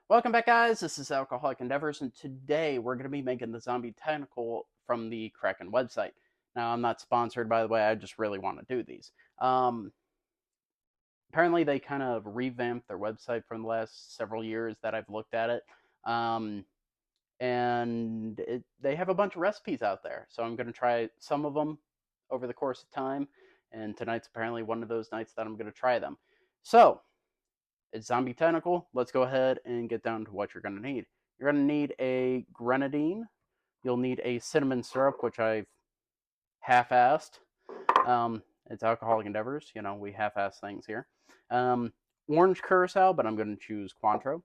Welcome back, guys. This is Alcoholic Endeavors, and today we're going to be making the zombie tentacle from the Kraken website. Now, I'm not sponsored, by the way. I just really want to do these. Um, Apparently, they kind of revamped their website from the last several years that I've looked at it, um, and they have a bunch of recipes out there. So I'm going to try some of them over the course of time, and tonight's apparently one of those nights that I'm going to try them. So it's zombie tentacle. Let's go ahead and get down to what you're going to need. You're going to need a grenadine. You'll need a cinnamon syrup, which I've half-assed. It's Alcoholic Endeavors. You know, we half-ass things here. Orange curacao, but I'm going to choose Cointreau.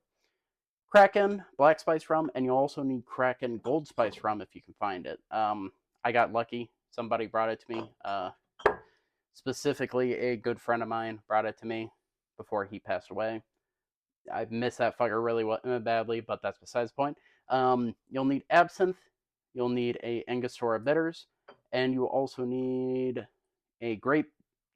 Kraken, black spice rum, and you'll also need Kraken gold spice rum if you can find it. I got lucky. Somebody brought it to me. Specifically, a good friend of mine brought it to me before he passed away. I missed that fucker really badly, but that's besides the point. You'll need absinthe. You'll need a Angostura bitters, and you also need a grapefruit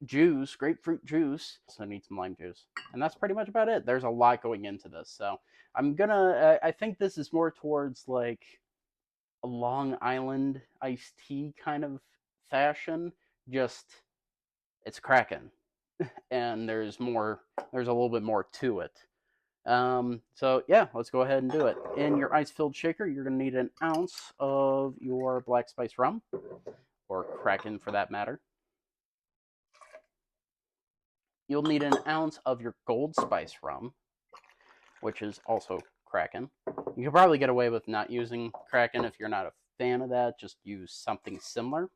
juice. Also need some lime juice, and that's pretty much about it. There's a lot going into this, so I think this is more towards like a Long Island iced tea kind of fashion. Just it's Kraken, and there's more. There's a little bit more to it. So yeah, let's go ahead and do it. In your ice-filled shaker, you're going to need an ounce of your black spice rum, or Kraken for that matter. You'll need an ounce of your gold spice rum, which is also Kraken. You can probably get away with not using Kraken if you're not a fan of that. Just use something similar.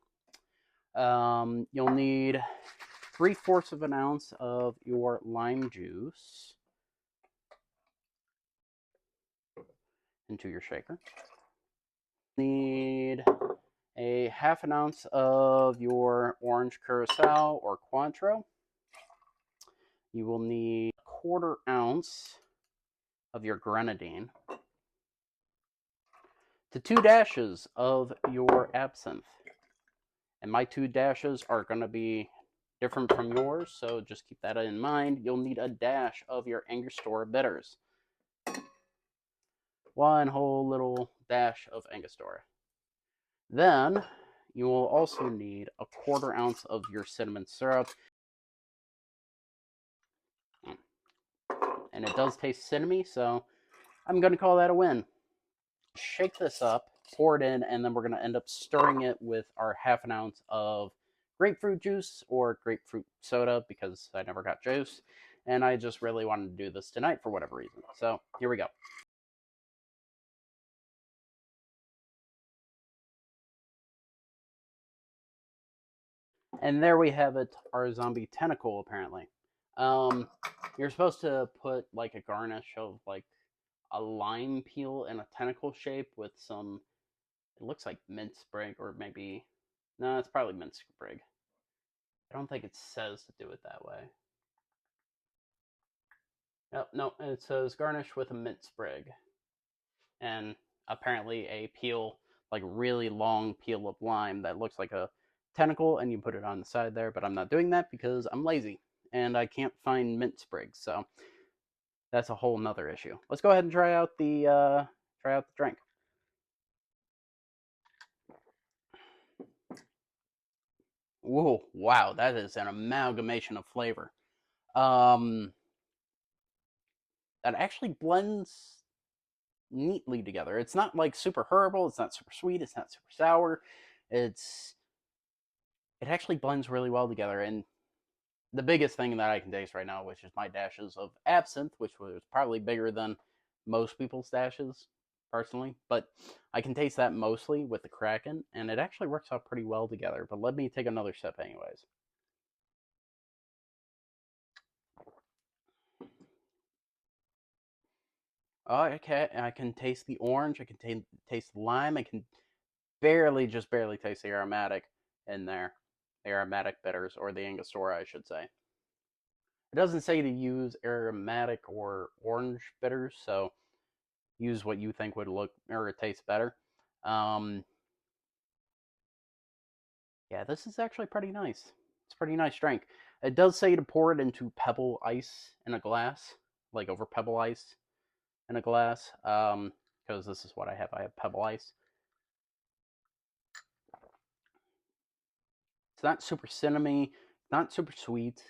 You'll need 3/4 of an ounce of your lime juice into your shaker. Need a half an ounce of your orange curacao or Cointreau. You will need a 1/4 ounce of your grenadine to 2 dashes of your absinthe. And my 2 dashes are going to be different from yours, so just keep that in mind. You'll need a dash of your Angostura bitters. One whole little dash of Angostura. Then you will also need a 1/4 ounce of your cinnamon syrup. And it does taste cinnamony, so I'm going to call that a win. Shake this up, pour it in, and then we're going to end up stirring it with our half an ounce of grapefruit juice or grapefruit soda because I never got juice. And I just really wanted to do this tonight for whatever reason. So here we go. And there we have it, our zombie tentacle, apparently. You're supposed to put like a garnish of like a lime peel in a tentacle shape with some, it looks like mint sprig, or maybe, no, it's probably mint sprig. I don't think it says to do it that way. Yep, no, it says garnish with a mint sprig. And apparently a peel, like really long peel of lime that looks like a tentacle, and you put it on the side there, but I'm not doing that because I'm lazy and I can't find mint sprigs, so that's a whole nother issue. Let's go ahead and try out the drink. Whoa, wow, that is an amalgamation of flavor. Um, that actually blends neatly together. It's not like super herbal, it's not super sweet, it's not super sour. It actually blends really well together, and the biggest thing that I can taste right now, which is my dashes of absinthe, which was probably bigger than most people's dashes, personally, but I can taste that mostly with the Kraken, and it actually works out pretty well together. But let me take another sip anyways. Oh, okay, I can taste the orange, I can taste the lime, I can just barely taste the aromatic in there. The aromatic bitters, or the Angostura, I should say. It doesn't say to use aromatic or orange bitters, so use what you think would look or taste better. Um, yeah, this is actually pretty nice. It's a pretty nice drink. It does say to pour it into pebble ice in a glass, like over pebble ice. in a glass, because this is what I have. I have Pebble Ice. It's not super cinnamony, not super sweet.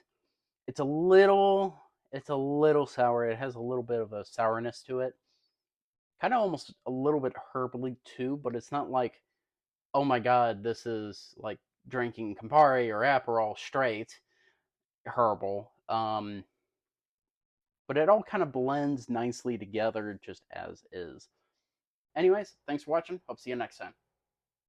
It's a little sour. It has a little bit of a sourness to it. Kind of almost a little bit herbally too, but it's not like, oh my god, this is like drinking Campari or Aperol straight herbal. But it all kind of blends nicely together just as is. Anyways, thanks for watching. Hope to see you next time.